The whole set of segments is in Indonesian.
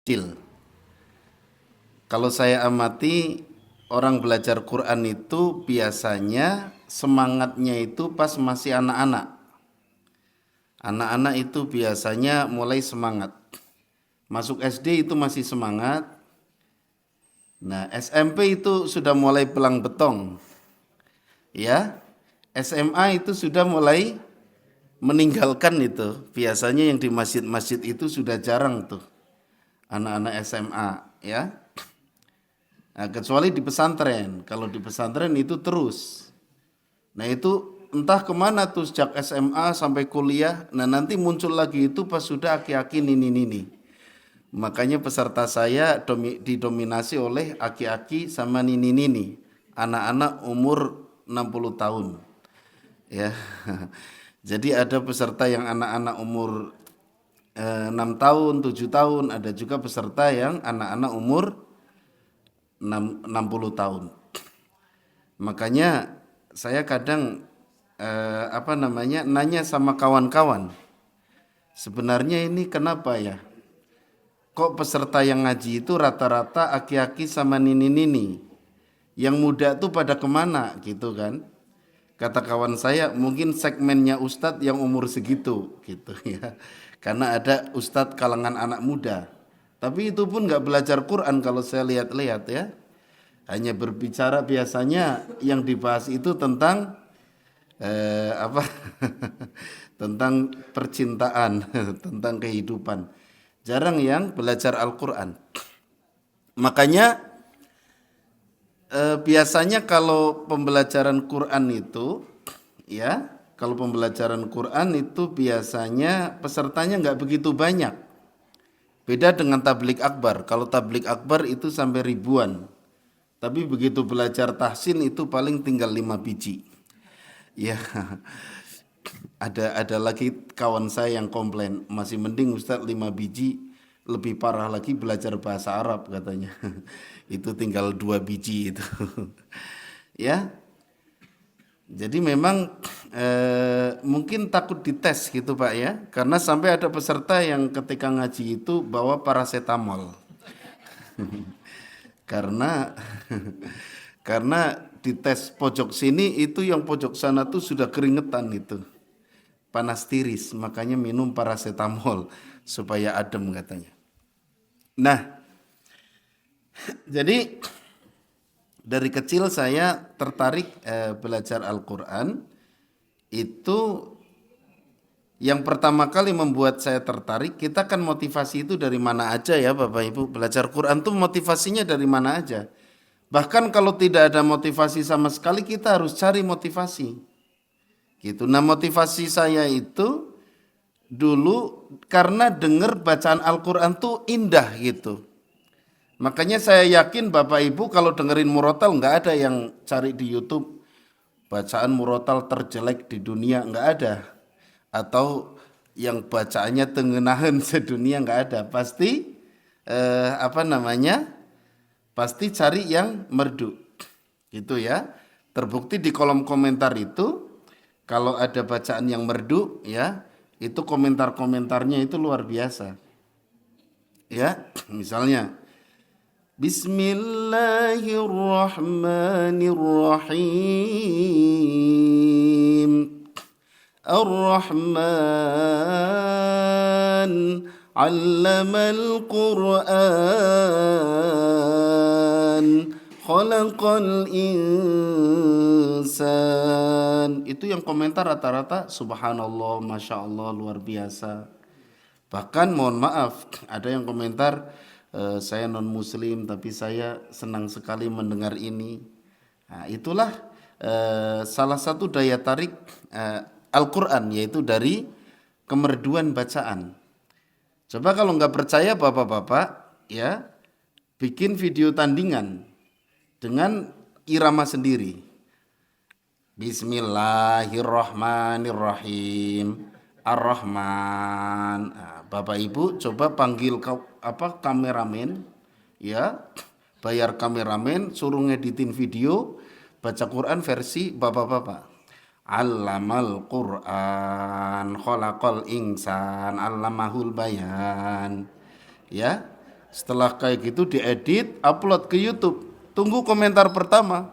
kecil. Kalau saya amati orang belajar Quran itu biasanya semangatnya itu pas masih anak-anak. Anak-anak itu biasanya mulai semangat. Masuk SD itu masih semangat. Nah, SMP itu sudah mulai belang betong. Ya. SMA itu sudah mulai meninggalkan itu. Biasanya yang di masjid-masjid itu sudah jarang tuh anak-anak SMA, ya. Nah, kecuali di pesantren. Kalau di pesantren itu terus. Nah itu entah kemana tuh sejak SMA sampai kuliah. Nah nanti muncul lagi itu pas sudah aki-aki nini-nini. Makanya peserta saya didominasi oleh aki-aki sama nini-nini. Anak-anak umur 60 tahun. Ya. Jadi ada peserta yang anak-anak umur 6 tahun, 7 tahun. Ada juga peserta yang anak-anak umur 60 tahun. Makanya saya kadang nanya sama kawan-kawan, sebenarnya ini kenapa ya? Kok peserta yang ngaji itu rata-rata aki-aki sama nini-nini? Yang muda tuh pada kemana gitu kan? Kata kawan saya, mungkin segmennya ustadz yang umur segitu gitu ya. Karena ada ustadz kalangan anak muda. Tapi itu pun nggak belajar Quran kalau saya lihat-lihat ya. Hanya berbicara biasanya yang dibahas itu tentang apa tentang percintaan, tentang kehidupan. Jarang yang belajar Al-Qur'an. Makanya biasanya kalau pembelajaran Quran itu ya, kalau pembelajaran Quran itu biasanya pesertanya nggak begitu banyak. Beda dengan tablik akbar. Kalau tablik akbar itu sampai ribuan. Tapi begitu belajar tahsin itu paling tinggal 5 biji. Ya, ada lagi kawan saya yang komplain, masih mending Ustadz 5 biji, lebih parah lagi belajar bahasa Arab katanya. Itu tinggal 2 biji itu. Ya, jadi memang mungkin takut dites gitu Pak ya, karena sampai ada peserta yang ketika ngaji itu bawa paracetamol. Karena karena dites pojok sini itu yang pojok sana tuh sudah keringetan itu. Panas tiris, makanya minum paracetamol supaya adem katanya. Nah, jadi dari kecil saya tertarik belajar Al-Qur'an. Itu yang pertama kali membuat saya tertarik, kita kan motivasi itu dari mana aja ya Bapak Ibu. Belajar Quran tuh motivasinya dari mana aja. Bahkan kalau tidak ada motivasi sama sekali, kita harus cari motivasi. Gitu. Nah, motivasi saya itu dulu karena dengar bacaan Al-Qur'an tuh indah gitu. Makanya saya yakin Bapak Ibu kalau dengerin murotal nggak ada yang cari di YouTube bacaan murotal terjelek di dunia, nggak ada. Atau yang bacaannya tengenahan sedunia, nggak ada. Pasti apa namanya? Pasti cari yang merdu. Gitu ya. Terbukti di kolom komentar itu kalau ada bacaan yang merdu ya, itu komentar-komentarnya itu luar biasa. Ya, misalnya Bismillahirrahmanirrahim. Ar-Rahman 'allamal Qur'an khalaqal insan. Itu yang komentar rata-rata subhanallah, masya Allah, luar biasa. Bahkan mohon maaf, ada yang komentar saya non muslim tapi saya senang sekali mendengar ini. Nah, itulah salah satu daya tarik Al-Qur'an, yaitu dari kemerduan bacaan. Coba kalau nggak percaya Bapak-bapak ya, bikin video tandingan dengan irama sendiri. Bismillahirrahmanirrahim. Ar-Rahman. Nah, Bapak Ibu coba panggil kameramen ya. Bayar kameramen, suruh ngeditin video baca Quran versi Bapak-bapak. Allamal Quran, khalaqal insan, allamahul bayan. Ya. Setelah kayak gitu diedit, upload ke YouTube. Tunggu komentar pertama.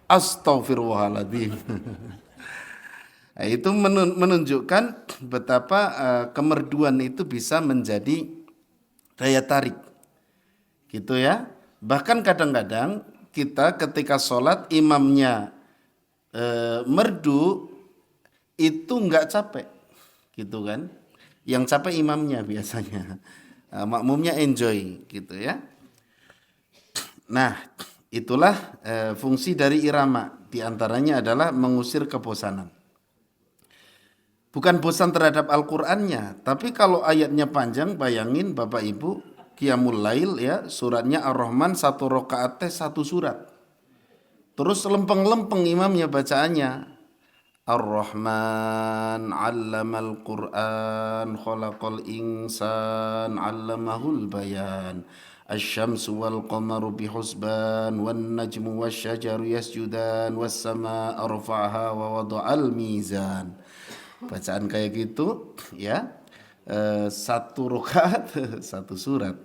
Astagfirullahaladzim. Nah, itu menunjukkan betapa kemerduan itu bisa menjadi daya tarik. Gitu ya. Bahkan kadang-kadang kita ketika sholat imamnya merdu itu nggak capek. Gitu kan. Yang capek imamnya biasanya. Makmumnya enjoy gitu ya. Nah, itulah fungsi dari irama. Di antaranya adalah mengusir kebosanan. Bukan bosan terhadap Al-Qur'annya, tapi kalau ayatnya panjang, bayangin Bapak Ibu, Qiyamul Lail ya, suratnya Ar-Rahman satu rakaat satu surat. Terus lempeng-lempeng imamnya bacaannya. Ar-Rahman 'allamal Qur'an khalaqal insan 'allamahul bayan. Asy-syamsu wal qamaru bihusban wan najmu wasyajaru yasjudan was samaa'a rafa'aha wa wada'al mizan. Bacaan kayak gitu ya. Satu rakaat satu surat.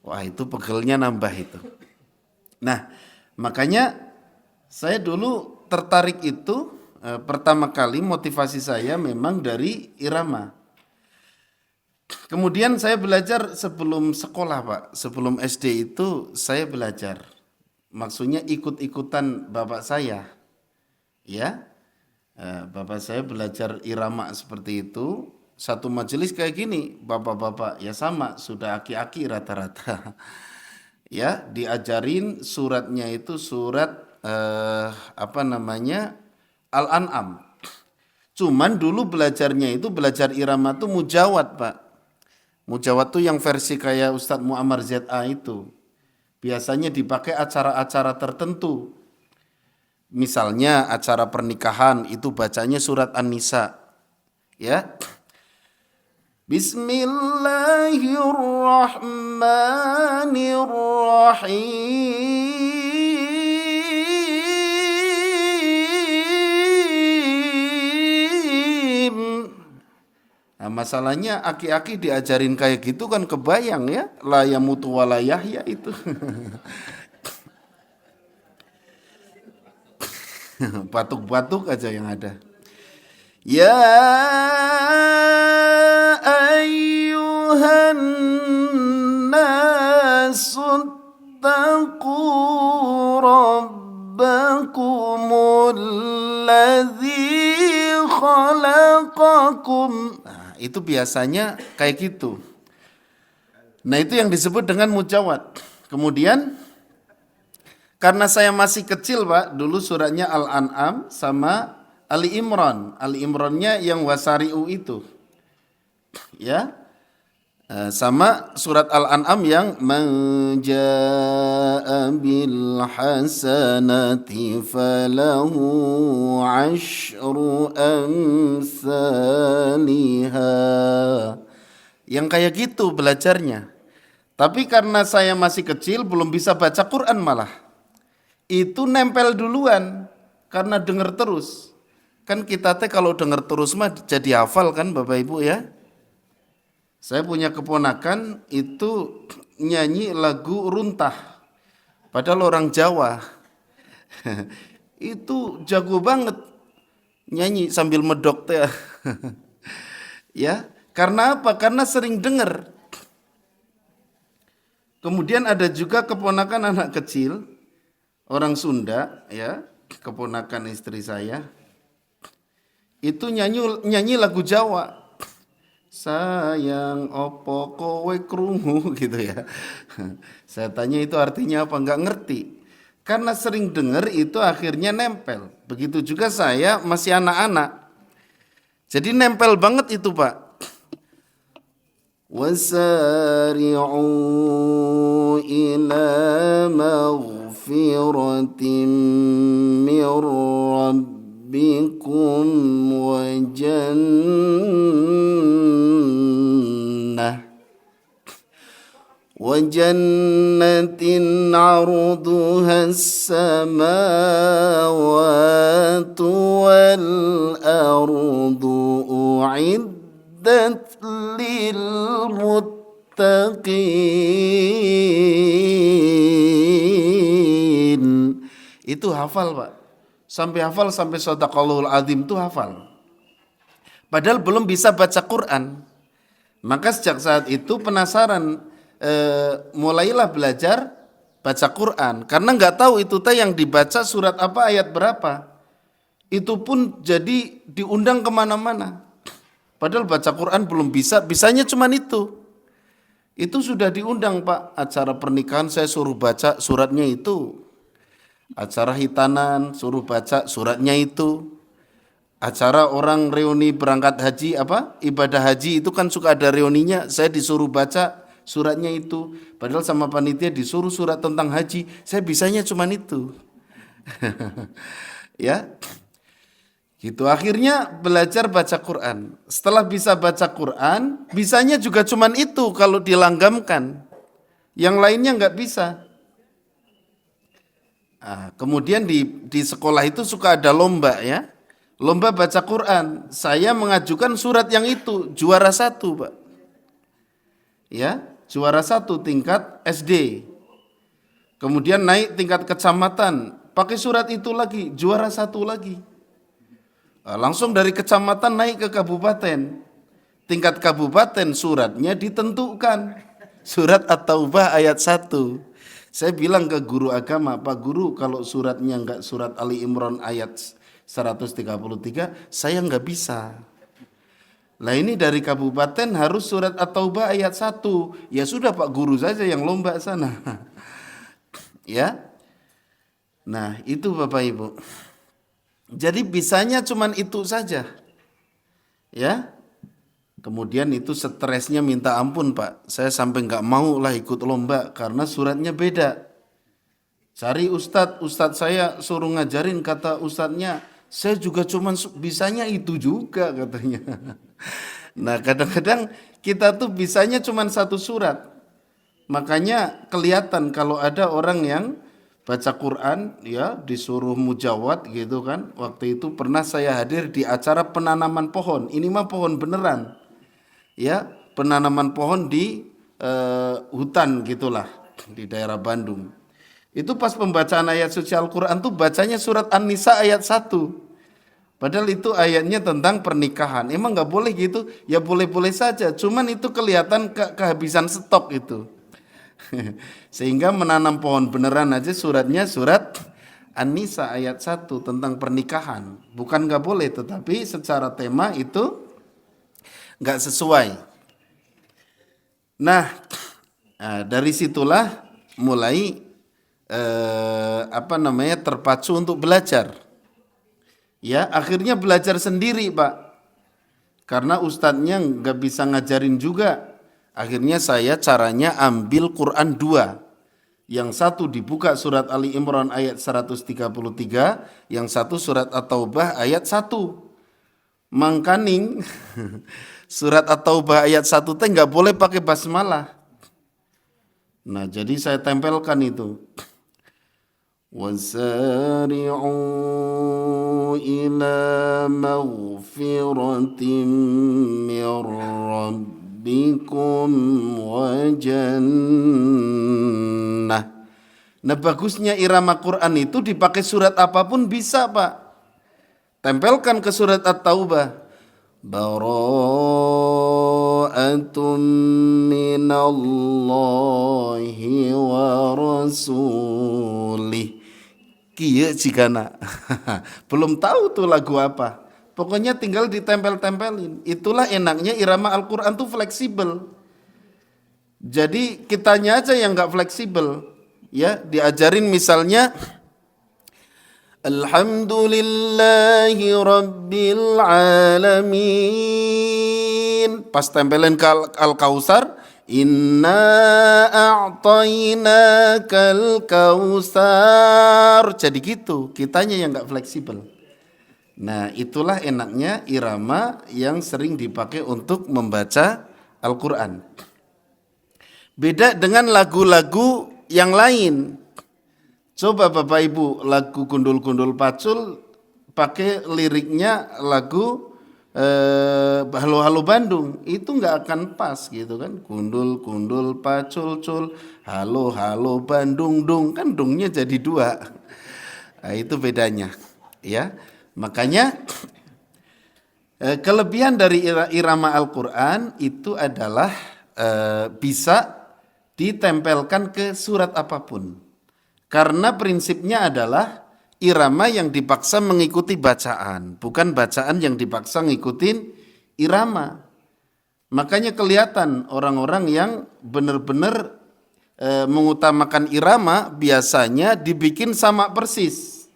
Wah, itu pegelnya nambah itu. Nah, makanya saya dulu tertarik itu pertama kali motivasi saya memang dari irama. Kemudian saya belajar sebelum sekolah, Pak. Sebelum SD itu saya belajar. Maksudnya ikut-ikutan bapak saya. Ya. Bapak saya belajar irama seperti itu. Satu majelis kayak gini, bapak-bapak ya sama, sudah aki-aki rata-rata. Ya, diajarin suratnya itu surat apa namanya? Al-An'am. Cuman dulu belajarnya itu belajar irama tuh mujawad, Pak. Mujawad tuh yang versi kayak Ustadz Muammar ZA itu. Biasanya dipakai acara-acara tertentu. Misalnya acara pernikahan itu bacanya surat An-Nisa. Ya. Bismillahirrahmanirrahim. Nah, masalahnya aki-aki diajarin kayak gitu kan kebayang ya, la yamutu wa la yahya itu. Batuk-batuk aja yang ada. Ya ayyuhan nasu taqu rabbakumul ladzi khalaqakum. Nah, itu biasanya kayak gitu. Nah, itu yang disebut dengan mujawad. Kemudian karena saya masih kecil, Pak, dulu suratnya Al-An'am sama Ali Imran. Ali Imrannya yang wasari'u itu. Ya. Sama surat Al-An'am yang man jaa'a bil hasanati falahu 'asyru amsalha. Yang kayak gitu belajarnya. Tapi karena saya masih kecil belum bisa baca Quran malah. Itu nempel duluan karena dengar terus. Kan kita teh kalau dengar terus mah jadi hafal kan Bapak Ibu ya. Saya punya keponakan itu nyanyi lagu runtah. Padahal orang Jawa. Itu jago banget nyanyi sambil medok teh. Ya, karena apa? Karena sering dengar. Kemudian ada juga keponakan anak kecil orang Sunda ya, keponakan istri saya. Itu nyanyi lagu Jawa. Sayang opo kowe krungu gitu ya. Saya tanya itu artinya apa, enggak ngerti. Karena sering dengar itu akhirnya nempel. Begitu juga saya masih anak-anak. Jadi nempel banget itu, Pak. Wasari'u ila maghfiratin min rabbikum wa jannatin 'arduha as-samawati wal ardu u'iddat lil muttaqin. Itu hafal Pak. Sampai hafal sampai shadaqallahul azim itu hafal. Padahal belum bisa baca Quran. Maka sejak saat itu penasaran, mulailah belajar baca Quran. Karena nggak tahu itu teh yang dibaca surat apa, ayat berapa. Itu pun jadi diundang kemana-mana. Padahal baca Quran belum bisa, bisanya cuma itu. Itu sudah diundang Pak, acara pernikahan saya suruh baca suratnya itu. Acara hitanan suruh baca suratnya itu. Acara orang reuni berangkat haji ibadah haji itu kan suka ada reuninya, saya disuruh baca suratnya itu. Padahal sama panitia disuruh surat tentang haji, saya bisanya cuman itu. Ya. Gitu akhirnya belajar baca Quran. Setelah bisa baca Quran, bisanya juga cuman itu kalau dilanggamkan. Yang lainnya nggak bisa. Nah, kemudian di sekolah itu suka ada lomba ya, lomba baca Quran. Saya mengajukan surat yang itu, juara 1 Pak. Ya, juara 1 tingkat SD. Kemudian naik tingkat kecamatan, pakai surat itu lagi, juara 1 lagi. Langsung dari kecamatan naik ke kabupaten. Tingkat kabupaten suratnya ditentukan. Surat At-Taubah ayat 1. Saya bilang ke guru agama, Pak Guru kalau suratnya enggak surat Ali Imran ayat 133, saya enggak bisa. Lah ini dari kabupaten harus surat At-Taubah ayat 1. Ya sudah Pak Guru saja yang lomba sana. Ya. Nah itu Bapak Ibu. Jadi bisanya cuman itu saja. Ya. Kemudian itu stresnya minta ampun Pak. Saya sampai nggak mau lah ikut lomba karena suratnya beda. Cari ustadz saya suruh ngajarin, kata ustadznya, saya juga cuman bisanya itu juga katanya. Nah kadang-kadang kita tuh bisanya cuman satu surat. Makanya kelihatan kalau ada orang yang baca Quran ya disuruh mujawad gitu kan. Waktu itu pernah saya hadir di acara penanaman pohon. Ini mah pohon beneran. Ya, penanaman pohon di hutan gitulah di daerah Bandung. Itu pas pembacaan ayat suci Al-Quran tuh bacanya surat An-Nisa ayat 1. Padahal itu ayatnya tentang pernikahan. Emang nggak boleh gitu? Ya boleh-boleh saja. Cuman itu kelihatan kehabisan stok itu. Sehingga menanam pohon beneran aja suratnya surat An-Nisa ayat 1 tentang pernikahan. Bukan nggak boleh, tetapi secara tema itu nggak sesuai. Nah, dari situlah mulai terpacu untuk belajar. Ya, akhirnya belajar sendiri Pak. Karena ustadznya nggak bisa ngajarin juga. Akhirnya saya caranya ambil Quran 2. Yang satu dibuka surat Ali Imran ayat 133, yang satu surat At-Taubah ayat 1. Mangkaning surat At-Taubah ayat 1 teh nggak boleh pakai basmalah. Nah, jadi saya tempelkan itu. Wasari'u ila maghfiratin mir rabbikum wa jannah. Nah, bagusnya irama Quran itu dipakai surat apapun bisa, Pak. Tempelkan ke surat At-Taubah. Bara'atun minallahi wa rasulih. Kieu cigana. Belum tahu tuh lagu apa. Pokoknya tinggal ditempel-tempelin. Itulah enaknya irama Al-Quran tuh fleksibel. Jadi kitanya aja yang gak fleksibel. Ya, diajarin misalnya Alhamdulillahi Rabbil Alamin. Pas tempelin ke Al-Kausar, Inna a'tainakal kausar. Jadi gitu, kitanya yang gak fleksibel. Nah itulah enaknya irama yang sering dipakai untuk membaca Al-Quran. Beda dengan lagu-lagu yang lain. Coba Bapak Ibu lagu Gundul-Gundul Pacul pakai liriknya lagu Halo Halo Bandung, itu nggak akan pas gitu kan. Gundul-Gundul Pacul Cul, Halo Halo Bandung Dung, kan dungnya jadi 2. Nah, itu bedanya, ya. Makanya kelebihan dari irama Al-Quran itu adalah bisa ditempelkan ke surat apapun. Karena prinsipnya adalah irama yang dipaksa mengikuti bacaan, bukan bacaan yang dipaksa ngikutin irama. Makanya kelihatan orang-orang yang benar-benar mengutamakan irama biasanya dibikin sama persis.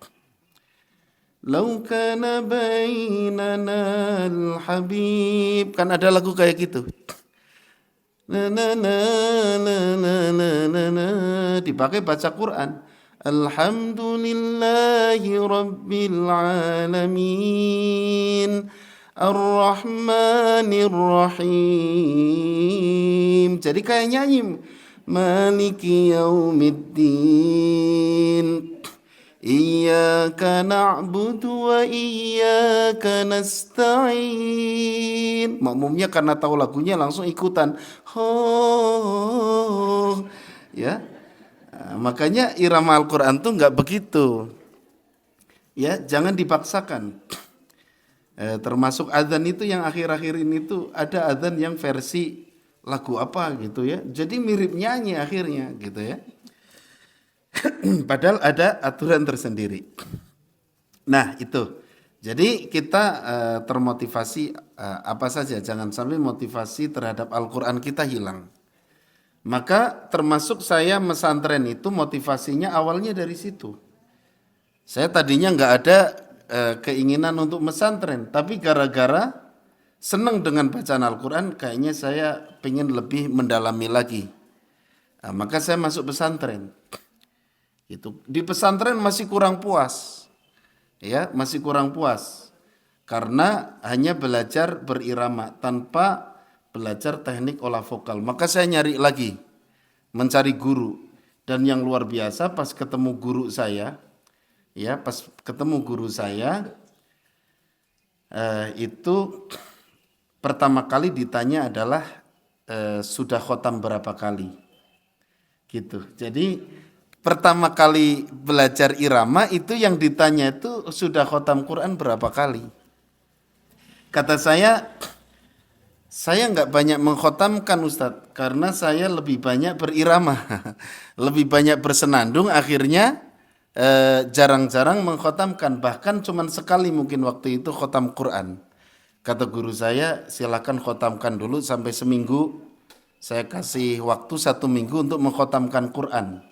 Lau kana bainana al-habib, kan ada lagu kayak gitu. Na na na na na na na na, dipakai baca Quran. Alhamdulillahi rabbil alamin, Ar-Rahmanir Rahim. Jadi kayak nyanyi. Maliki yaumiddin, Iyyaka na'budu wa iyyaka nasta'in. Makmumnya karena tahu lagunya langsung ikutan. Oh, ya. Nah, makanya irama Al-Quran tuh nggak begitu. Ya, jangan dipaksakan. Termasuk adzan itu yang akhir-akhir ini tuh ada adzan yang versi lagu apa gitu ya. Jadi mirip nyanyi akhirnya gitu ya. Padahal ada aturan tersendiri. Nah itu, jadi kita termotivasi apa saja, jangan sampai motivasi terhadap Al-Quran kita hilang. Maka termasuk saya mesantren itu motivasinya awalnya dari situ. Saya tadinya nggak ada keinginan untuk mesantren, tapi gara-gara senang dengan bacaan Al-Quran, kayaknya saya pengen lebih mendalami lagi. Nah, maka saya masuk pesantren. Itu di pesantren masih kurang puas, ya masih kurang puas karena hanya belajar berirama tanpa belajar teknik olah vokal. Maka saya nyari lagi, mencari guru, dan yang luar biasa pas ketemu guru saya, ya pas ketemu guru saya itu pertama kali ditanya adalah sudah khotam berapa kali, gitu. Jadi pertama kali belajar irama itu yang ditanya itu sudah khotam Quran berapa kali. Kata saya nggak banyak mengkhotamkan Ustadz, karena saya lebih banyak berirama, lebih banyak bersenandung, akhirnya jarang-jarang mengkhotamkan, bahkan cuma sekali mungkin waktu itu khotam Quran. Kata guru saya, silakan khotamkan dulu sampai seminggu, saya kasih waktu 1 minggu untuk mengkhotamkan Quran.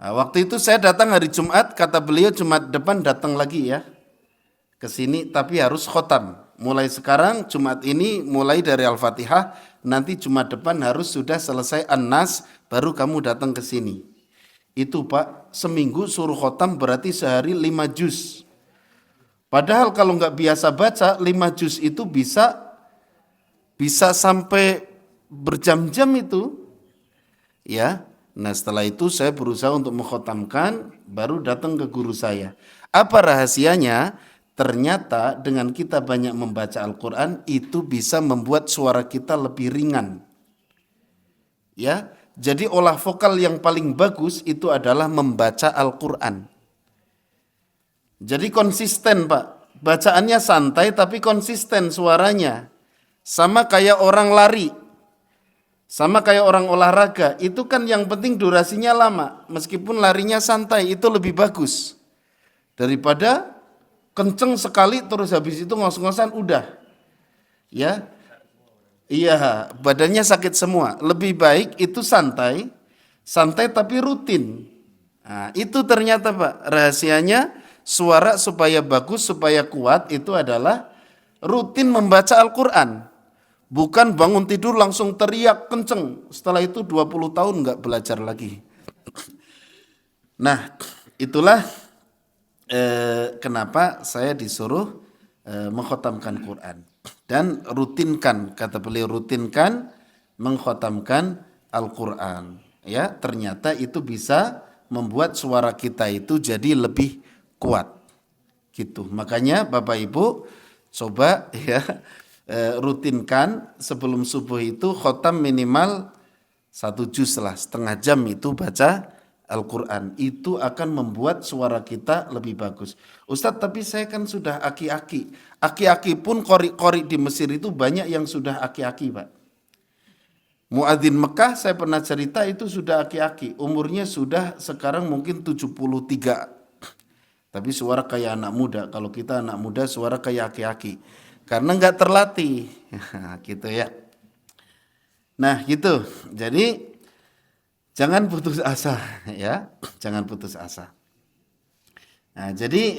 Nah, waktu itu saya datang hari Jumat, kata beliau Jumat depan datang lagi ya ke sini, tapi harus khotam. Mulai sekarang Jumat ini mulai dari Al-Fatihah, nanti Jumat depan harus sudah selesai An-Nas, baru kamu datang ke sini. Itu Pak, seminggu suruh khotam berarti sehari 5 juz. Padahal kalau nggak biasa baca 5 juz itu bisa sampai berjam-jam itu, ya. Nah setelah itu saya berusaha untuk mengkhotamkan, baru datang ke guru saya. Apa rahasianya? Ternyata dengan kita banyak membaca Al-Quran itu bisa membuat suara kita lebih ringan. Ya, jadi olah vokal yang paling bagus itu adalah membaca Al-Quran. Jadi konsisten Pak, bacaannya santai tapi konsisten suaranya. Sama kayak orang lari. Sama kayak orang olahraga, itu kan yang penting durasinya lama, meskipun larinya santai itu lebih bagus daripada kenceng sekali terus habis itu ngos-ngosan udah, ya, iya badannya sakit semua. Lebih baik itu santai tapi rutin. Nah, itu ternyata Pak rahasianya suara supaya bagus supaya kuat itu adalah rutin membaca Al-Quran. Bukan bangun tidur langsung teriak kenceng. Setelah itu 20 tahun nggak belajar lagi. Nah, itulah kenapa saya disuruh mengkhotamkan Quran. Dan rutinkan, kata beliau rutinkan mengkhotamkan Al-Quran. Ya, ternyata itu bisa membuat suara kita itu jadi lebih kuat. Gitu. Makanya Bapak Ibu coba ya rutinkan sebelum subuh itu khotam minimal 1 juz lah, setengah jam itu baca Al-Quran. Itu akan membuat suara kita lebih bagus. Ustadz, tapi saya kan sudah aki-aki. Aki-aki pun kori-kori di Mesir itu banyak yang sudah aki-aki, Pak. Muadzin Mekah saya pernah cerita itu sudah aki-aki. Umurnya sudah sekarang mungkin 73. Tapi suara kayak anak muda. Kalau kita anak muda suara kayak aki-aki. Karena nggak terlatih. Gitu ya. Nah gitu. Jadi jangan putus asa ya. Jangan putus asa. Nah, jadi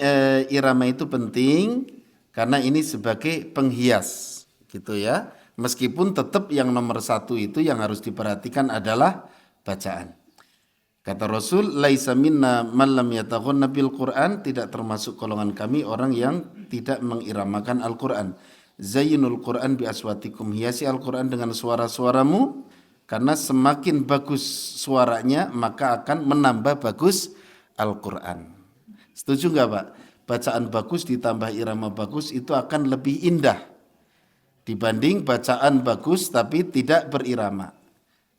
irama itu penting karena ini sebagai penghias. Gitu ya. Meskipun tetap yang nomor satu itu yang harus diperhatikan adalah bacaan. Kata Rasul, laisa minna man lam yataghanna bil Qur'an, tidak termasuk golongan kami orang yang tidak mengiramakan Al-Qur'an. Zayyinul Qur'an bi aswatikum, hiasi Al-Qur'an dengan suara-suaramu karena semakin bagus suaranya maka akan menambah bagus Al-Qur'an. Setuju enggak, Pak? Bacaan bagus ditambah irama bagus itu akan lebih indah dibanding bacaan bagus tapi tidak berirama.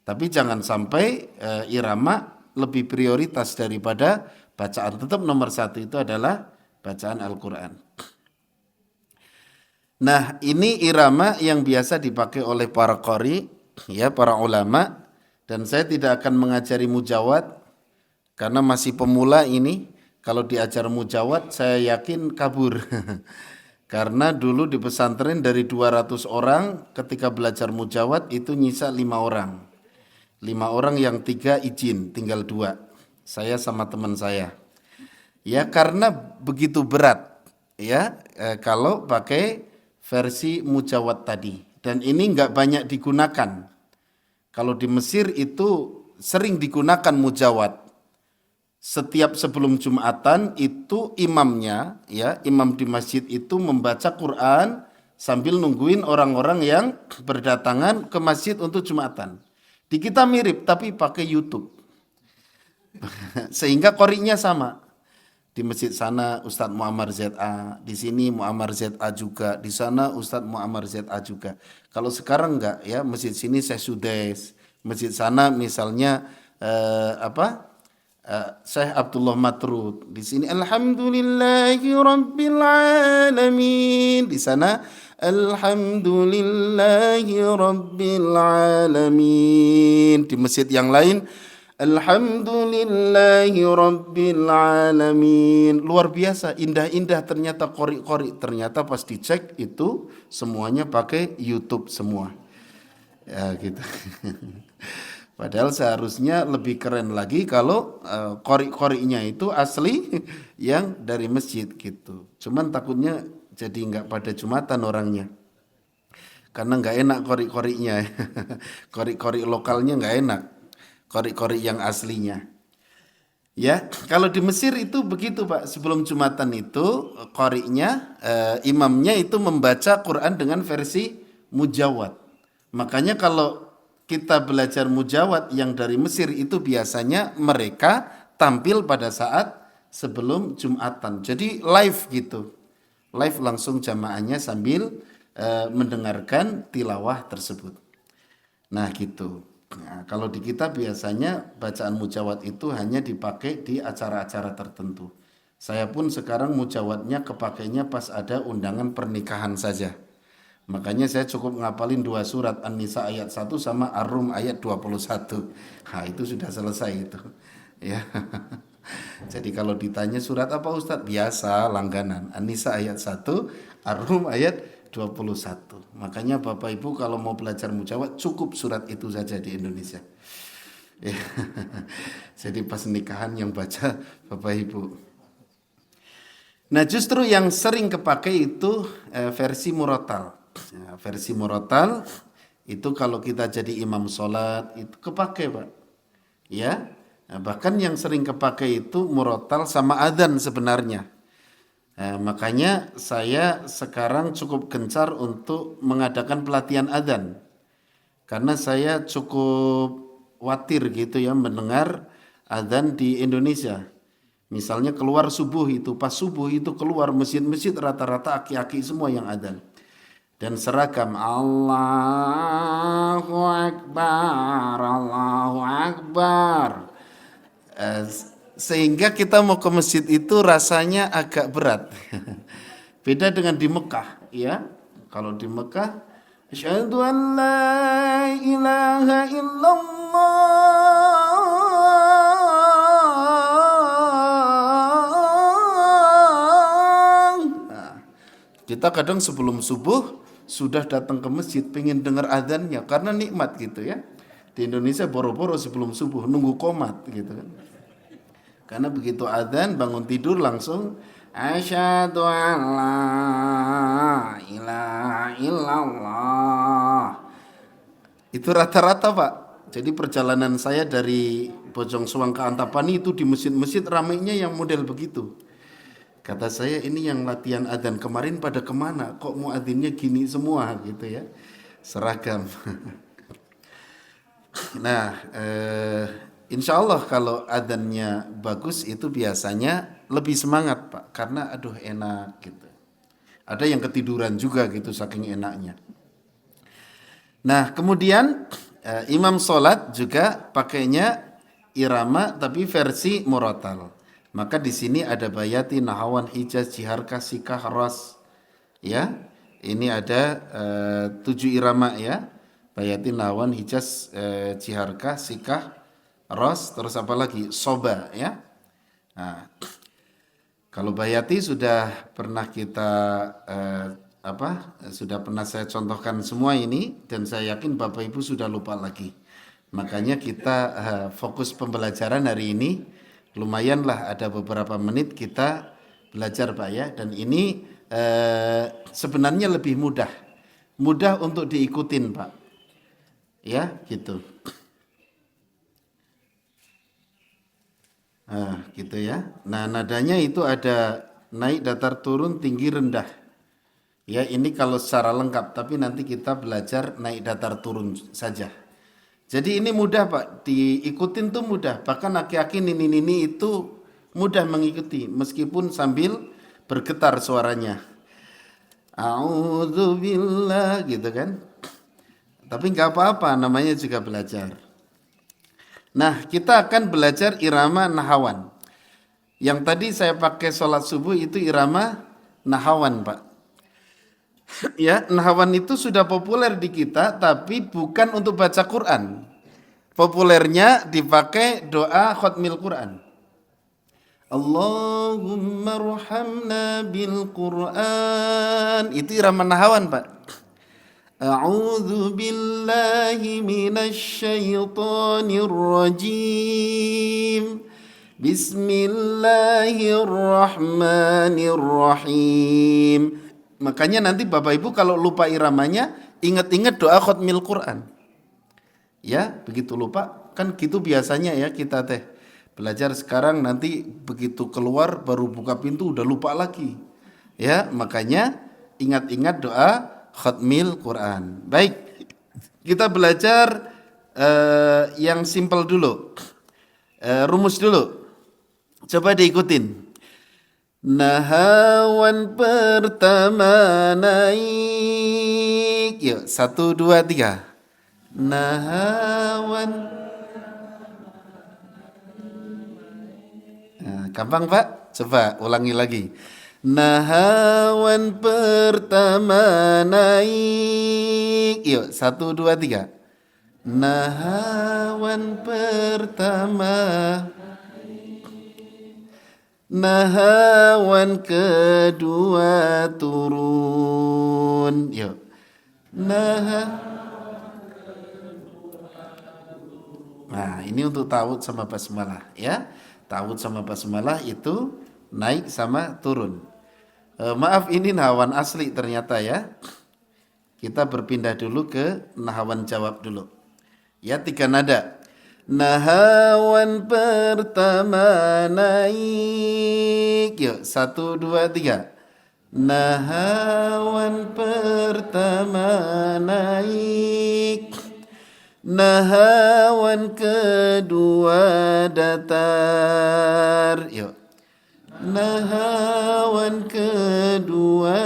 Tapi jangan sampai irama lebih prioritas daripada bacaan. Tetap nomor satu itu adalah bacaan Al-Quran. Nah, ini irama yang biasa dipakai oleh para qari, ya, para ulama. Dan saya tidak akan mengajari mujawad karena masih pemula ini. Kalau diajar mujawad saya yakin kabur. Karena dulu di pesantren dari 200 orang ketika belajar mujawad itu nyisa 5 orang. 5 orang yang 3 izin, tinggal 2. Saya sama teman saya. Ya karena begitu berat ya kalau pakai versi mujawad tadi. Dan ini enggak banyak digunakan. Kalau di Mesir itu sering digunakan mujawad. Setiap sebelum Jumatan itu imamnya, ya imam di masjid itu membaca Quran sambil nungguin orang-orang yang berdatangan ke masjid untuk Jumatan. Di kita mirip tapi pakai YouTube, sehingga qori'nya sama. Di masjid sana Ustadz Muammar ZA, di sini Muammar ZA juga, di sana Ustadz Muammar ZA juga. Kalau sekarang enggak ya, masjid sini Syekh Sudes, masjid sana misalnya Syekh Abdullah Matrud, di sini Alhamdulillahi Rabbil Alamin, di sana Alhamdulillahi Rabbil Alamin, di masjid yang lain Alhamdulillahi Rabbil Alamin. Luar biasa, indah-indah ternyata qori-qori. Ternyata pas dicek itu semuanya pakai YouTube semua. Ya gitu. Padahal seharusnya lebih keren lagi kalau qori-qorinya itu asli yang dari masjid gitu. Cuman takutnya jadi nggak pada Jumatan orangnya. Karena nggak enak qori-qorinya. Qori-qori lokalnya nggak enak. Qori-qori yang aslinya. Ya, kalau di Mesir itu begitu, Pak. Sebelum Jumatan itu qori'nya imamnya itu membaca Quran dengan versi mujawad. Makanya kalau kita belajar mujawad yang dari Mesir itu biasanya mereka tampil pada saat sebelum Jumatan. Jadi live gitu. Live langsung jamaahnya sambil mendengarkan tilawah tersebut. Nah, gitu. Nah, kalau di kita biasanya bacaan mujawad itu hanya dipakai di acara-acara tertentu. Saya pun sekarang mujawadnya kepakainya pas ada undangan pernikahan saja. Makanya saya cukup ngapalin 2 surat, An-Nisa ayat 1 sama Ar-Rum ayat 21. Nah, itu sudah selesai itu. Ya. Jadi kalau ditanya surat apa Ustadz? Biasa langganan. An-Nisa ayat 1, Ar-Rum ayat 21. Makanya Bapak Ibu kalau mau belajar mujawad cukup surat itu saja di Indonesia. Ya. Jadi pas nikahan yang baca Bapak Ibu. Nah justru yang sering kepakai itu versi murotal. Ya, versi murotal itu kalau kita jadi imam sholat itu kepakai, Pak. Ya, nah, bahkan yang sering kepakai itu murotal sama adzan sebenarnya. Makanya saya sekarang cukup gencar untuk mengadakan pelatihan adzan. Karena saya cukup khawatir gitu ya mendengar adzan di Indonesia. Misalnya keluar subuh itu, pas subuh itu keluar masjid-masjid rata-rata aki-aki semua yang adzan. Dan seragam Allahu Akbar, Allahu Akbar. Eh, sehingga kita mau ke masjid itu rasanya agak berat. Beda dengan di Mekah, ya. Kalau di Mekah, asyhadu an la ilaha illallah. Nah, kita kadang sebelum subuh sudah datang ke masjid pengen dengar adzannya karena nikmat gitu ya. Di Indonesia boro-boro sebelum subuh nunggu qomat gitu kan. Karena begitu adzan bangun tidur langsung asyhadu an la ilaha illallah. Itu rata-rata Pak. Jadi perjalanan saya dari Bojong Soang ke Antapani itu di masjid-masjid ramainya yang model begitu. Kata saya ini yang latihan adzan kemarin pada kemana? Kok muadzinnya gini semua gitu ya. Seragam. Nah, insya Allah kalau adzannya bagus itu biasanya lebih semangat Pak. Karena aduh enak gitu. Ada yang ketiduran juga gitu saking enaknya. Nah, kemudian imam sholat juga pakainya irama tapi versi murotal. Maka di sini ada bayati, nahawan, hijaz, jiharkah, sikah, ros. Ya, ini ada 7 irama ya. Bayati, nahawan, hijaz, jiharkah, sikah, ros. Terus apa lagi? Soba ya. Nah, kalau bayati sudah pernah kita sudah pernah saya contohkan semua ini dan saya yakin Bapak Ibu sudah lupa lagi. Makanya kita fokus pembelajaran hari ini lumayanlah ada beberapa menit kita belajar Pak ya dan ini sebenarnya lebih mudah untuk diikutin Pak. Ya, gitu. Nah, gitu ya. Nah, nadanya itu ada naik, datar, turun, tinggi, rendah. Ya, ini kalau secara lengkap, tapi nanti kita belajar naik, datar, turun saja. Jadi ini mudah Pak, diikutin tuh mudah. Bahkan aki-aki nini-nini itu mudah mengikuti, meskipun sambil bergetar suaranya. A'udzubillah gitu kan. Tapi nggak apa-apa, namanya juga belajar. Nah, kita akan belajar irama nahawan. Yang tadi saya pakai sholat subuh itu irama nahawan, Pak. Ya, nahawan itu sudah populer di kita, tapi bukan untuk baca Quran. Populernya dipakai doa khotmil Quran. Allahumma arhamna bil Quran. Itu irama nahawan, Pak. A'udzu billahi minasy syaithanir rajim. Bismillahirrahmanirrahim. Makanya nanti Bapak Ibu kalau lupa iramanya, ingat-ingat doa khotmil Quran. Ya, begitu lupa kan gitu biasanya ya kita teh. Belajar sekarang nanti begitu keluar baru buka pintu udah lupa lagi. Ya, makanya ingat-ingat doa khotmil Quran. Baik, kita belajar yang simple dulu. Rumus dulu. Coba diikutin. Nahawan pertama naik. Yuk, 1, 2, 3. Nahawan. Nah, gampang Pak? Coba ulangi lagi. Nahawan pertama naik. Yuk, 1, 2, 3. Nahawan pertama. Nahawan kedua turun. Yuk. Nah, ini untuk ta'awudz sama basmalah ya. Ta'awudz sama basmalah itu naik sama turun. Maaf ini nahawan asli ternyata ya. Kita berpindah dulu ke nahawan jawab dulu. Ya, 3 nada. Nahawan pertama naik. Yuk, 1, 2, 3. Nahawan pertama naik. Nahawan kedua datar. Yuk. Nahawan kedua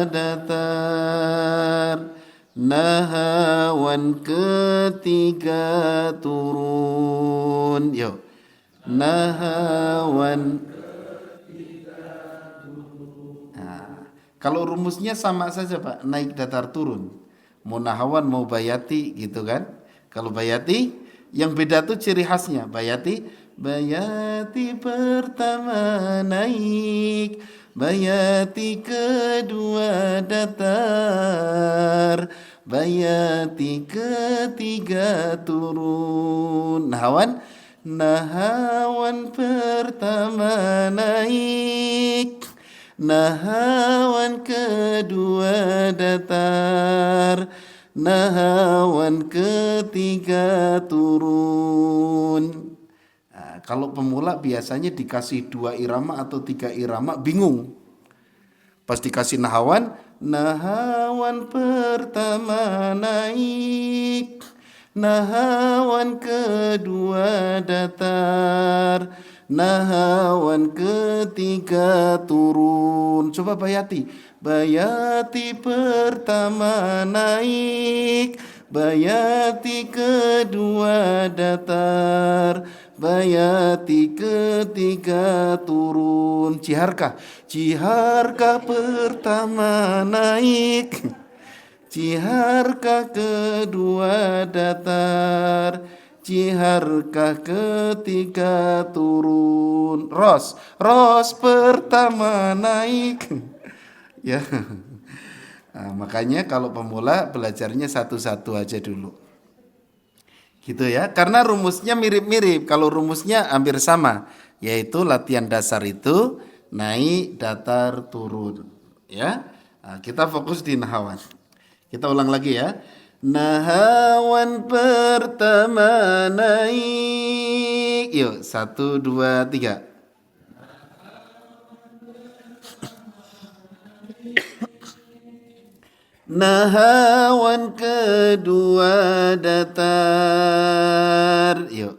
datar. Nahawan ketiga turun. Yuk. nahawan. Nah, kalau rumusnya sama saja Pak, naik datar turun. Mau nahawan mau bayati gitu kan. Kalau bayati yang beda tuh ciri khasnya. Bayati pertama naik, bayati kedua datar, bayati ketiga turun. Nahawan pertama naik, nahawan kedua datar, nahawan ketiga turun. Nah, kalau pemula biasanya dikasih 2 irama atau 3 irama bingung. Pas dikasih nahawan, nahawan pertama naik, nahawan kedua datar, nahawan ketiga turun. Coba bayati. Bayati pertama naik, bayati kedua datar, bayati ketiga turun. Ciharka. Ciharka pertama naik, ciharka kedua datar, ciharka ketiga turun. Ros pertama naik. Ya. Nah, makanya kalau pemula belajarnya satu-satu aja dulu. Gitu ya. Karena rumusnya mirip-mirip. Kalau rumusnya hampir sama, yaitu latihan dasar itu naik, datar, turun. Ya. Nah, kita fokus di nahawan. Kita ulang lagi ya. Nahawan pertama naik. Yuk, 1, 2, 3. Nahawan kedua datar. Yuk.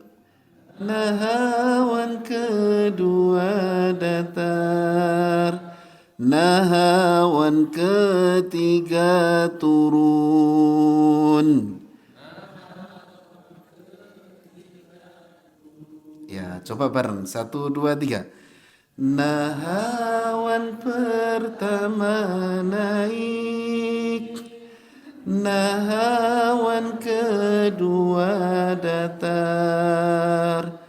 Nahawan kedua datar, nahawan ketiga turun. Ya, coba bareng. 1, 2, 3. Nahawan pertama naik, nahawan kedua datar,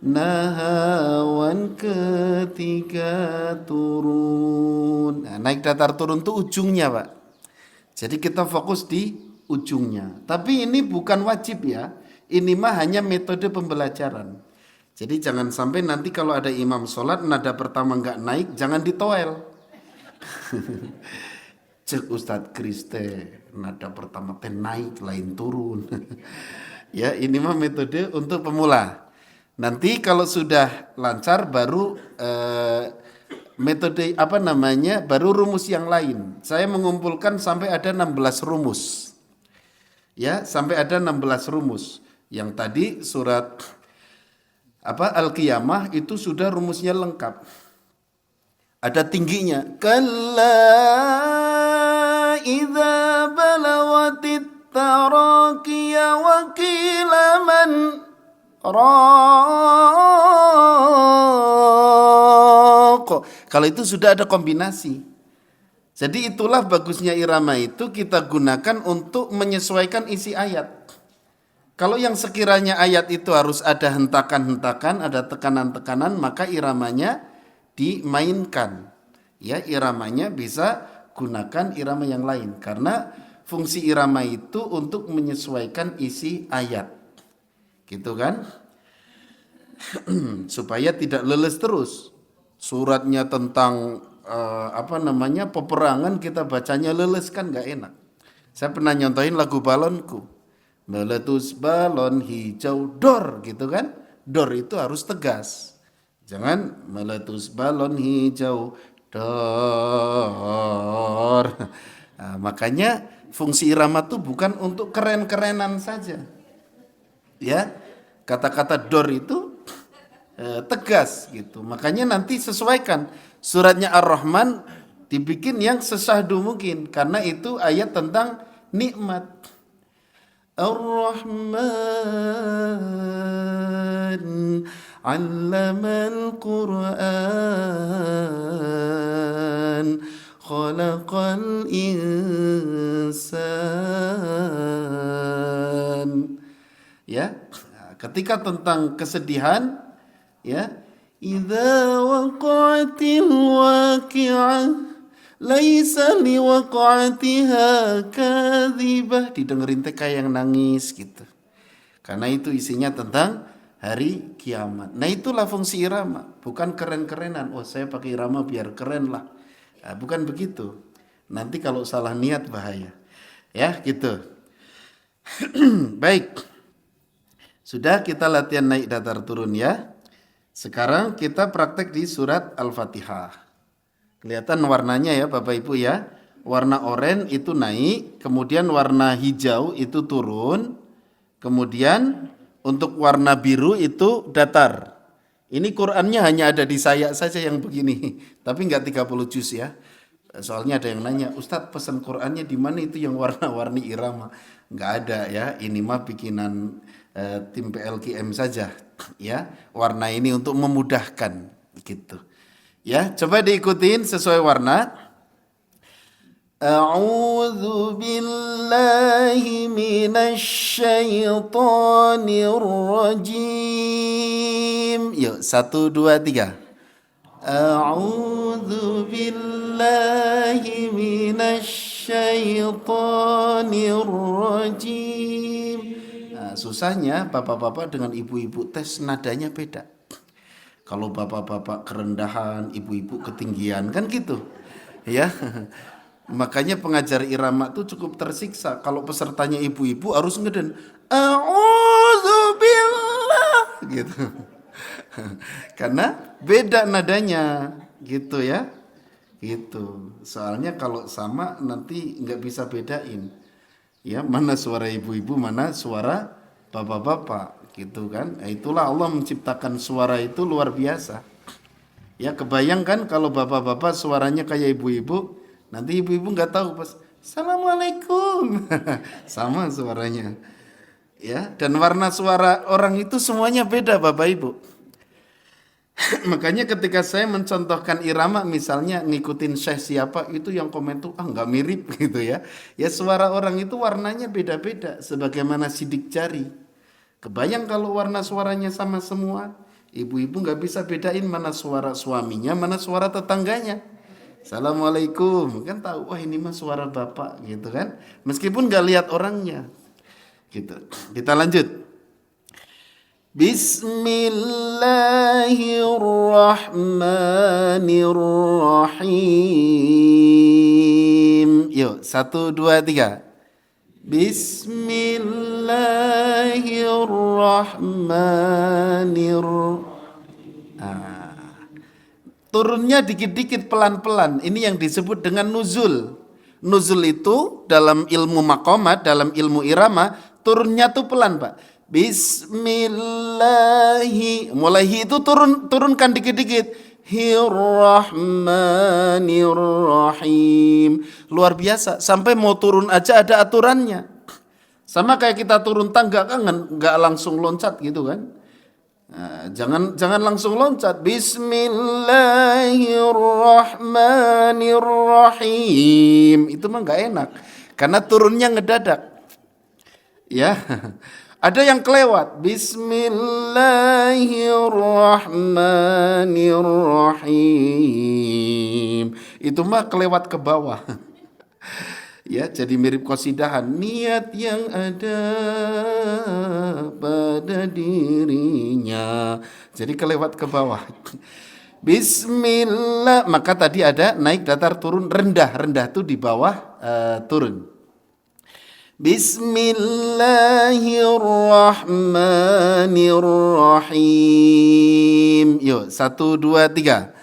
nahawan ketiga turun. Nah, naik datar turun tuh ujungnya Pak. Jadi kita fokus di ujungnya. Tapi ini bukan wajib ya. Ini mah hanya metode pembelajaran. Jadi jangan sampai nanti kalau ada imam sholat nada pertama nggak naik, jangan ditoel. Cek Ustadz Kriste, nada pertama teh naik, lain turun. Ya ini mah metode untuk pemula. Nanti kalau sudah lancar baru metode apa namanya, baru rumus yang lain. Saya mengumpulkan sampai ada 16 rumus. Ya, sampai ada 16 rumus. Yang tadi surat Al-Qiyamah itu sudah rumusnya lengkap. Ada tingginya. Kalla idza balawatit taraqiya wa qila man raq. Kalau itu sudah ada kombinasi. Jadi itulah bagusnya irama itu kita gunakan untuk menyesuaikan isi ayat. Kalau yang sekiranya ayat itu harus ada hentakan-hentakan, ada tekanan-tekanan, maka iramanya dimainkan. Ya, iramanya bisa gunakan irama yang lain. Karena fungsi irama itu untuk menyesuaikan isi ayat. Gitu kan? Supaya tidak leles terus. Suratnya tentang peperangan kita bacanya leles kan gak enak. Saya pernah nyontohin lagu balonku. Meletus balon hijau dor gitu kan. Dor itu harus tegas. Jangan meletus balon hijau dor. Nah, makanya fungsi irama itu bukan untuk keren-kerenan saja. Ya, kata-kata dor itu tegas gitu. Makanya nanti sesuaikan. Suratnya Ar-Rahman dibikin yang sesahdu mungkin. Karena itu ayat tentang nikmat. Ar-Rahman 'allamal Qur'an, khalaqal insan. Ya, ketika tentang kesedihan, ya, idza waqa'atil waqi'ah laisa liwaqa'atiha kadhibah, didengerin teh kayak yang nangis gitu. Karena itu isinya tentang hari kiamat. Nah, itulah fungsi irama, bukan keren-kerenan. Oh, saya pakai irama biar keren lah. Nah, bukan begitu. Nanti kalau salah niat bahaya. Ya, gitu. Baik. Sudah kita latihan naik datar turun ya. Sekarang kita praktek di surat Al-Fatihah. Kelihatan warnanya ya Bapak Ibu ya. Warna oranye itu naik, kemudian warna hijau itu turun, kemudian untuk warna biru itu datar. Ini Qur'annya hanya ada di saya saja yang begini, tapi enggak 30 juz ya. Soalnya ada yang nanya, Ustadz pesan Qur'annya di mana itu yang warna-warni irama? Enggak ada ya, ini mah bikinan tim PLKM saja ya. Warna ini untuk memudahkan gitu. Ya, coba diikutin sesuai warna. A'udzu billahi minasy syaithanir rajim. Yuk, 1 2 3. A'udzu billahi minasy syaithanir rajim. Nah, susahnya bapak-bapak dengan ibu-ibu tes nadanya beda. Kalau bapak-bapak kerendahan, ibu-ibu ketinggian kan gitu. Ya. Makanya pengajar irama tuh cukup tersiksa kalau pesertanya ibu-ibu harus ngeden a'udzubillah gitu. Karena beda nadanya gitu ya. Gitu. Soalnya kalau sama nanti nggak bisa bedain. Ya, mana suara ibu-ibu, mana suara bapak-bapak gitu kan. Nah, itulah Allah menciptakan suara itu luar biasa. Ya, kebayangkan kalau bapak-bapak suaranya kayak ibu-ibu, nanti ibu-ibu nggak tahu pas Assalamualaikum. Sama suaranya. Ya, dan warna suara orang itu semuanya beda Bapak Ibu. Makanya ketika saya mencontohkan irama misalnya ngikutin syekh siapa itu yang komen tuh nggak mirip gitu ya. Ya suara orang itu warnanya beda-beda sebagaimana sidik jari. Kebayang kalau warna suaranya sama semua, ibu-ibu nggak bisa bedain mana suara suaminya, mana suara tetangganya. Assalamualaikum, kan tahu, wah ini mah suara bapak gitu kan. Meskipun nggak lihat orangnya, gitu. Kita lanjut. Bismillahirrahmanirrahim. Yuk, 1 2 3. Bismillahirrahmanirrahim. Turunnya dikit-dikit pelan-pelan. Ini yang disebut dengan nuzul. Nuzul itu dalam ilmu maqamat, dalam ilmu irama, turunnya tuh pelan, Pak. Bismillahi. Mulai hi itu turunkan dikit-dikit. Hirrahmanirrahim. Luar biasa. Sampai mau turun aja ada aturannya. Sama kayak kita turun tangga kan nggak langsung loncat gitu kan. Nah, jangan langsung loncat. Bismillahirrahmanirrahim. Itu mah nggak enak karena turunnya ngedadak. Ya, ada yang kelewat. Bismillahirrahmanirrahim. Itu mah kelewat ke bawah. Ya, jadi mirip qasidahan. Niat yang ada pada dirinya. Jadi kelewat ke bawah. Bismillah. Maka tadi ada naik datar turun rendah. Rendah tuh di bawah turun. Bismillahirrahmanirrahim. Yuk, 1 2 3.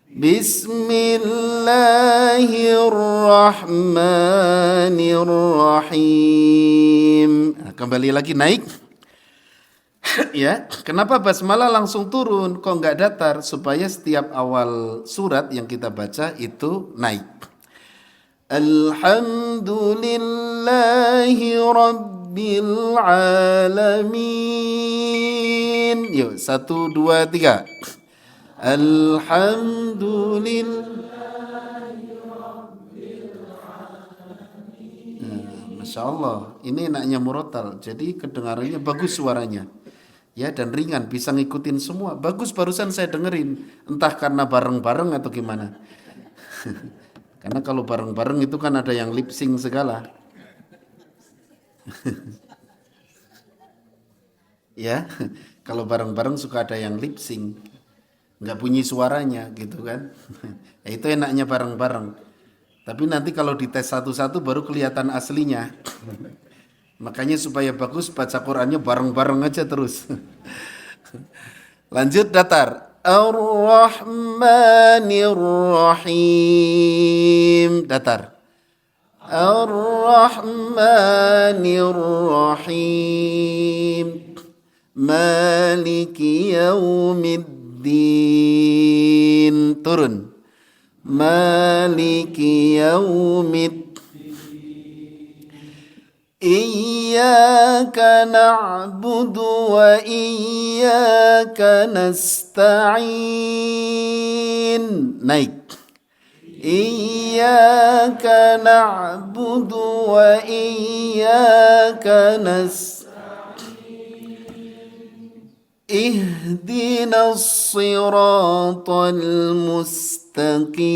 Bismillahirrahmanirrahim. Nah, kembali lagi naik. Ya, kenapa basmalah langsung turun? Kok nggak datar? Supaya setiap awal surat yang kita baca itu naik. Alhamdulillahi rabbil alamin. Yuk, 1, 2, 3. Alhamdulillah. Masya Allah, ini enaknya murotal, jadi kedengarannya bagus suaranya, ya, dan ringan, bisa ngikutin semua. Bagus, barusan saya dengerin, entah karena bareng-bareng atau gimana. Karena kalau bareng-bareng itu kan ada yang lip sync segala, ya. Kalau bareng-bareng suka ada yang lip sync, nggak bunyi suaranya gitu kan. Ya, itu enaknya bareng-bareng. Tapi nanti kalau dites satu-satu baru kelihatan aslinya. Makanya supaya bagus baca Qur'annya bareng-bareng aja terus. Lanjut datar. Ar-Rahmanir Rahim. Datar. Ar-Rahmanir Rahim. Maliki Yaumiddin. Turun. Maliki Yaumiddin. Iyyaka na'budu wa iyyaka nasta'in. Naik. Iyyaka na'budu wa iyyaka nasta'in. Ihdinas siratal mustaqim.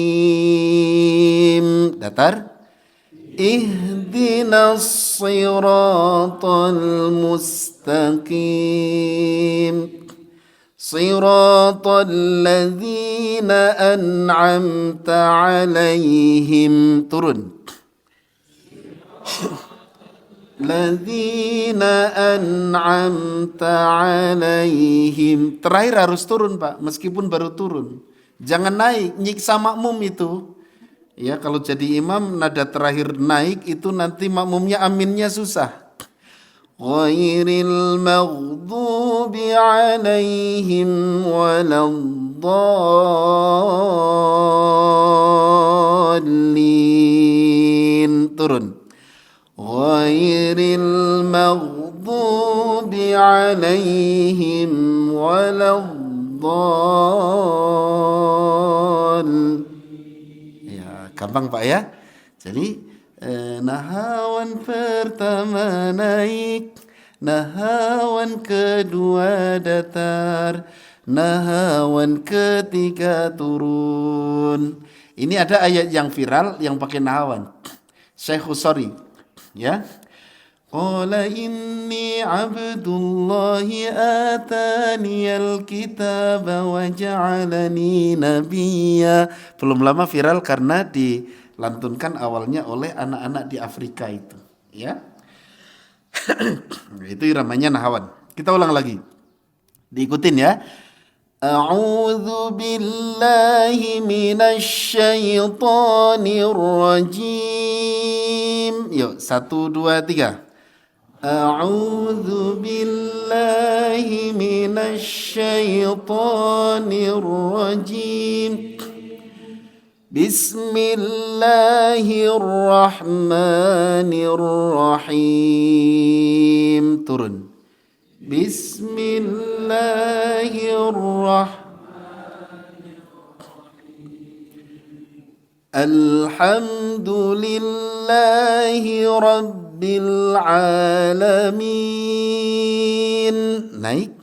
Datar. Ihdinas siratal mustaqim. Siratal ladzina an'amta alaihim. Turun. Ladzina an'amta alaihim. Terakhir harus turun, Pak, meskipun baru turun. Jangan naik, nyiksa makmum itu. Ya, kalau jadi imam nada terakhir naik itu nanti makmumnya aminnya susah. Ghairil maghdubi alaihim waladdallin. Turun. Ghairil maghdubi alaihim waladdallin. Gampang Pak ya. Jadi nahawan pertama naik, nahawan kedua datar, nahawan ketiga turun. Ini ada ayat yang viral yang pakai nahawan. Syekh Husari, ya. Qala inni abdullahi ataniyal kitaba wa ja'alani nabiyya. Belum lama viral karena dilantunkan awalnya oleh anak-anak di Afrika itu, ya. Itu iramanya nahawan. Kita ulang lagi. Diikutin ya. A'udzu billahi minasy syaithanir rajim. Yuk, 1, 2, 3. A'udzu billahi minasy syaithanir rajim. Bismillahirrahmanirrahim. Turun. Bismillahirrahmanirrahim. Alhamdulillahi rabbil alamin. Naik.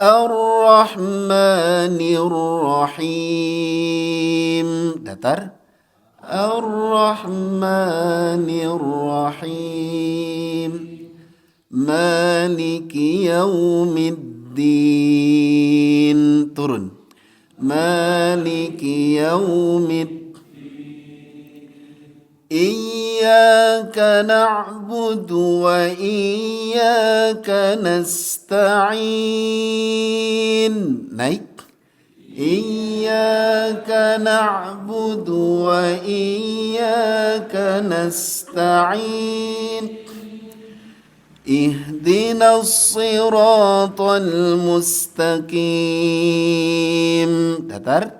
Ar-Rahmanir-Rahim. Datar. Ar-Rahmanir-Rahim. Maliki Yaumiddin. Turun. Maliki Yaumiddin. Iyyaka na'budu wa iyyaka nasta'in. Naik. Iyyaka na'budu wa iyyaka nasta'in. Ihdinas siratal mustaqim. Datar.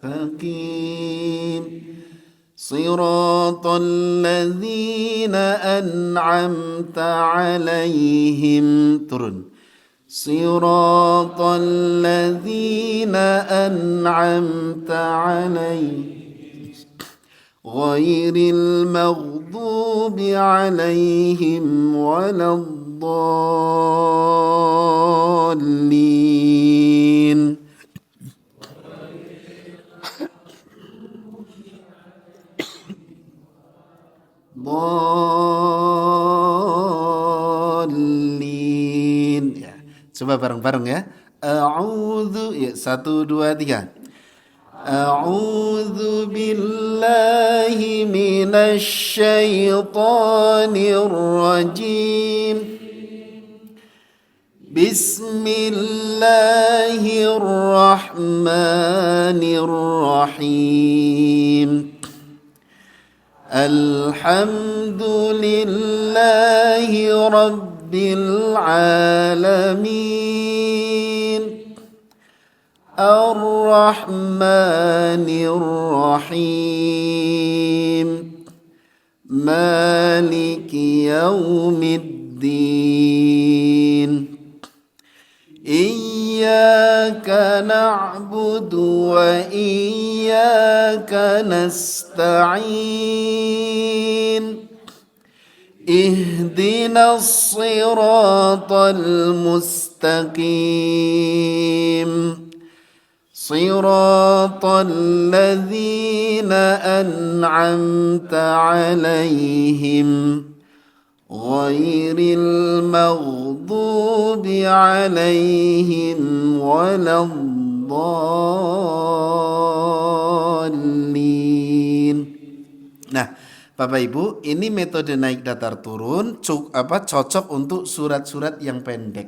Hakim. Siratal ladzina an'amta alaihim. Turun. Siratal ladzina an'amta alaihim ghairil maghdubi alaihim waladdallin. Dallin. Ya, coba bareng-bareng ya. A'udzu, ya, 1 2 3. A'udzu billahi minasy syaithanir rajim. Bismillahirrahmanirrahim. Alhamdulillahi Rabbil Alamin. Ar-Rahmanir Rahim. Maliki Yaumiddin. Iyyaka na'budu wa iyyaka nasta'in. Ihdinas siratal mustaqim. Siratal ladzina an'amta 'alaihim ghairil maghdubi 'alaihim waladdallin. Nah, Bapak Ibu, ini metode naik datar turun cocok untuk surat-surat yang pendek.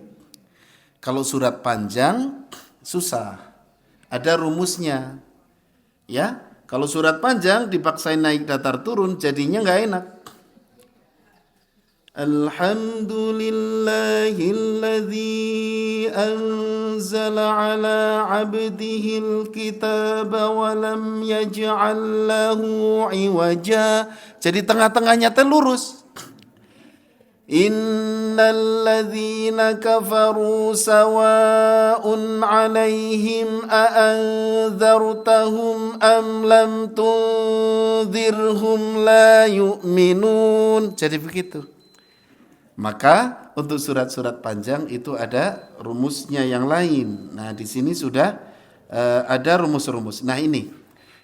Kalau surat panjang susah. Ada rumusnya. Ya, kalau surat panjang dipaksain naik datar turun jadinya nggak enak. Alhamdulillahilladzi anzala ala abdihil kitaba wa lam yaj'al lahu iwaja. Jadi tengah-tengahnya lurus. Innal ladzina kafaru sawa'un 'alaihim a anzartahum am lam tunzirhum la yu'minun. Jadi begitu. Maka untuk surat-surat panjang itu ada rumusnya yang lain. Nah, di sini sudah ada rumus-rumus. Nah, ini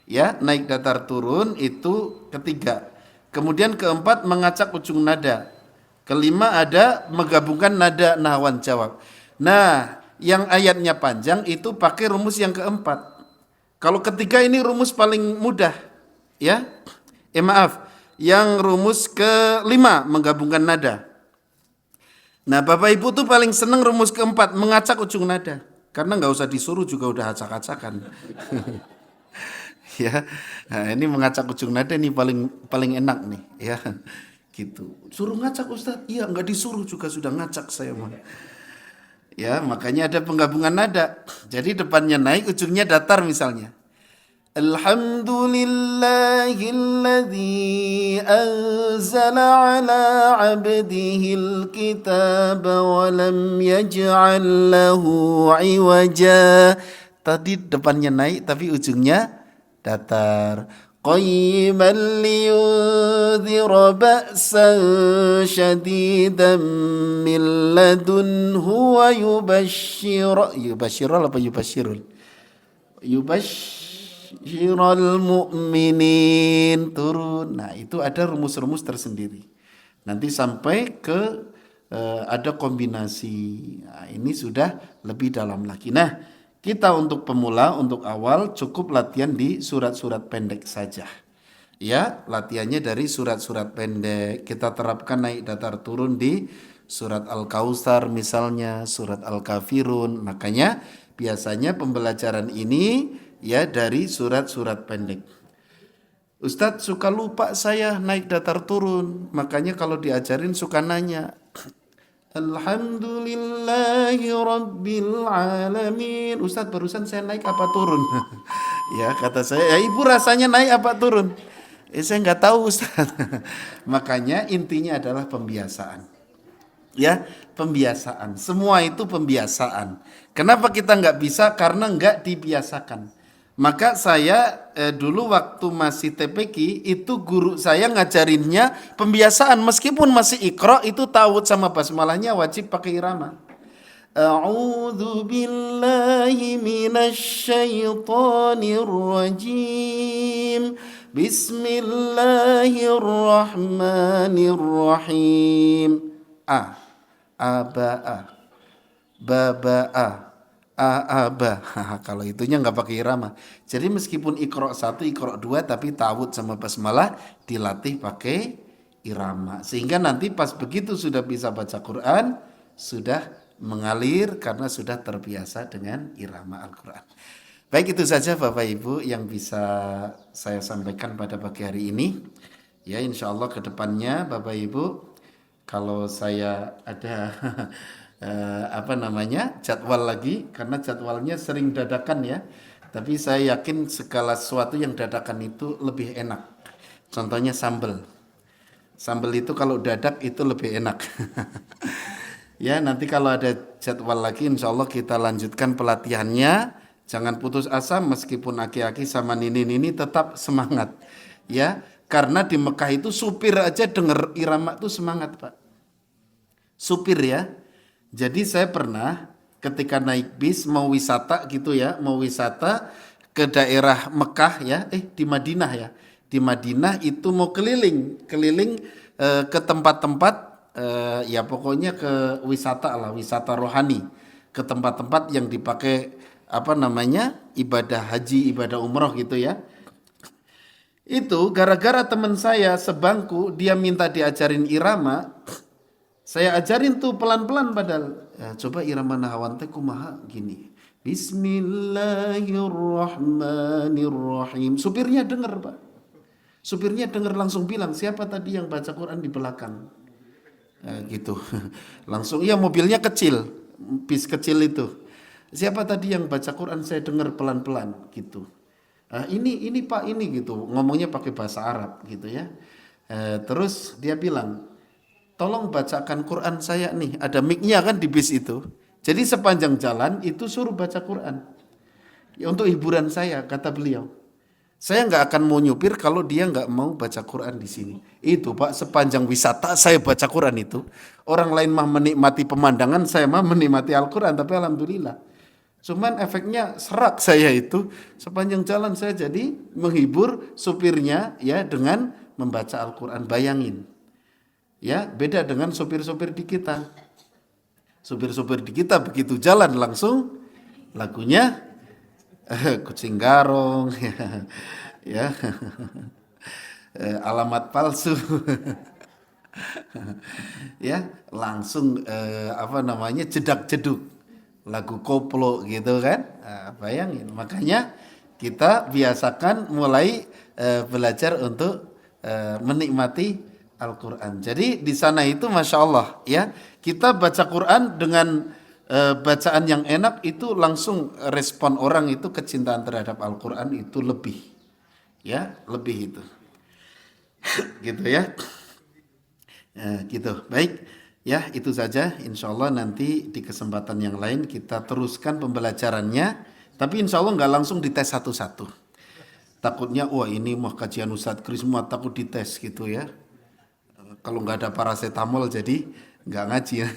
ya, naik datar turun itu ketiga. Kemudian keempat mengacak ujung nada. Kelima ada menggabungkan nada nahwan jawab. Nah, yang ayatnya panjang itu pakai rumus yang keempat. Kalau ketiga ini rumus paling mudah, ya. Maaf, yang rumus kelima menggabungkan nada. Nah, Bapak Ibu tuh paling seneng rumus keempat, mengacak ujung nada. Karena nggak usah disuruh juga udah acak-acakan. Ya, nah, ini mengacak ujung nada ini paling enak nih, ya. Gitu. Suruh ngacak Ustadz? Iya, nggak disuruh juga sudah ngacak saya mah. Ya, makanya ada penggabungan nada. Jadi depannya naik, ujungnya datar misalnya. Alhamdulillahilladzi anzala ala abdihil kitaba wa lam yaj'al lahu iwaja. Tadi depannya naik tapi ujungnya datar. Qayyiman liyunzira ba'san syadidan min ladunhu wa yubashshiral Yubashiral mu'minin turun. Nah, itu ada rumus-rumus tersendiri. Nanti sampai ke ada kombinasi. Nah, ini sudah lebih dalam lagi. Nah, kita untuk pemula, untuk awal cukup latihan di surat-surat pendek saja. Ya, latihannya dari surat-surat pendek. Kita terapkan naik datar turun di surat Al-Kautsar misalnya, surat Al-Kafirun. Makanya biasanya pembelajaran ini ya dari surat-surat pendek. Ustadz suka lupa saya naik datar turun, makanya kalau diajarin suka nanya. Alhamdulillahi Rabbil Alamin. Ustadz barusan saya naik apa turun? Ya kata saya, ya ibu rasanya naik apa turun? Saya nggak tahu Ustaz. Makanya intinya adalah pembiasaan. Ya, pembiasaan. Semua itu pembiasaan. Kenapa kita nggak bisa? Karena nggak dibiasakan. Maka saya dulu waktu masih TPQ itu guru saya ngajarinnya pembiasaan meskipun masih Iqra itu tawud sama basmalahnya wajib pakai irama. A'udzu billahi minasy syaithanir rajim. Bismillahirrahmanirrahim. A, aba, baba, aba. Kalau itunya nggak pakai irama. Jadi meskipun Iqra 1, Iqra 2 tapi tawud sama basmalah dilatih pakai irama. Sehingga nanti pas begitu sudah bisa baca Quran, sudah mengalir karena sudah terbiasa dengan irama Al-Quran. Baik, itu saja Bapak Ibu yang bisa saya sampaikan pada pagi hari ini. Ya, insya Allah ke depannya Bapak Ibu, kalau saya ada jadwal lagi, karena jadwalnya sering dadakan ya. Tapi saya yakin segala sesuatu yang dadakan itu lebih enak. Contohnya sambal. Sambal itu kalau dadak itu lebih enak. Ya, nanti kalau ada jadwal lagi insya Allah kita lanjutkan pelatihannya. Jangan putus asa meskipun aki-aki sama nini-nini tetap semangat. Ya, karena di Mekah itu supir aja denger irama itu semangat, Pak. Supir ya. Jadi saya pernah ketika naik bis mau wisata gitu ya, mau wisata ke daerah Mekah ya, di Madinah ya. Di Madinah itu mau keliling ke tempat-tempat ya pokoknya ke wisata lah, wisata rohani, ke tempat-tempat yang dipakai ibadah haji, ibadah umroh gitu ya. Itu gara-gara teman saya sebangku dia minta diajarin irama, saya ajarin tuh pelan-pelan padahal. Ya, coba irama nahawan teh kumaha gini. Bismillahirrahmanirrahim. Supirnya dengar, Pak. Supirnya dengar langsung bilang, siapa tadi yang baca Quran di belakang? Gitu. Langsung, iya mobilnya kecil, bis kecil itu. Siapa tadi yang baca Quran? Saya dengar pelan-pelan gitu. Ini Pak ini gitu, ngomongnya pakai bahasa Arab gitu ya. Terus dia bilang, tolong bacakan Quran saya nih. Ada mic-nya kan di bis itu. Jadi sepanjang jalan itu suruh baca Quran. Ya, untuk hiburan saya, kata beliau. Saya nggak akan mau nyupir kalau dia nggak mau baca Quran di sini. Itu Pak, sepanjang wisata saya baca Quran itu. Orang lain mah menikmati pemandangan, saya mah menikmati Al-Quran. Tapi alhamdulillah. Cuman efeknya serak saya itu. Sepanjang jalan saya jadi menghibur supirnya ya dengan membaca Al-Quran. Bayangin. Ya, beda dengan sopir-sopir di kita. Sopir-sopir di kita begitu jalan langsung lagunya kucing garong ya. Alamat palsu. Ya, langsung jedak-jeduk lagu koplo gitu kan. Bayangin, makanya kita biasakan mulai belajar untuk menikmati Al-Quran. Jadi di sana itu Masya Allah ya, kita baca Quran dengan bacaan yang enak itu langsung respon orang itu kecintaan terhadap Al-Quran itu lebih ya, lebih itu gitu ya. Gitu. Baik ya, itu saja. Insya Allah nanti di kesempatan yang lain kita teruskan pembelajarannya, tapi insya Allah nggak langsung dites satu-satu. Takutnya wah ini mah kajian Ustadz Kris semua takut dites gitu ya. Kalau nggak ada paracetamol jadi nggak ngaji ya.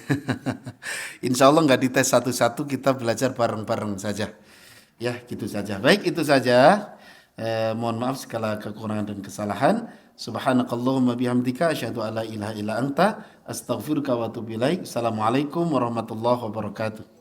Insya Allah nggak dites satu-satu, kita belajar bareng-bareng saja. Ya gitu saja. Baik, itu saja. Mohon maaf segala kekurangan dan kesalahan. Subhanakallahumma bihamdika asyhadu alla ilaha illa anta astaghfiruka wa atubu ilaik. Assalamualaikum warahmatullahi wabarakatuh.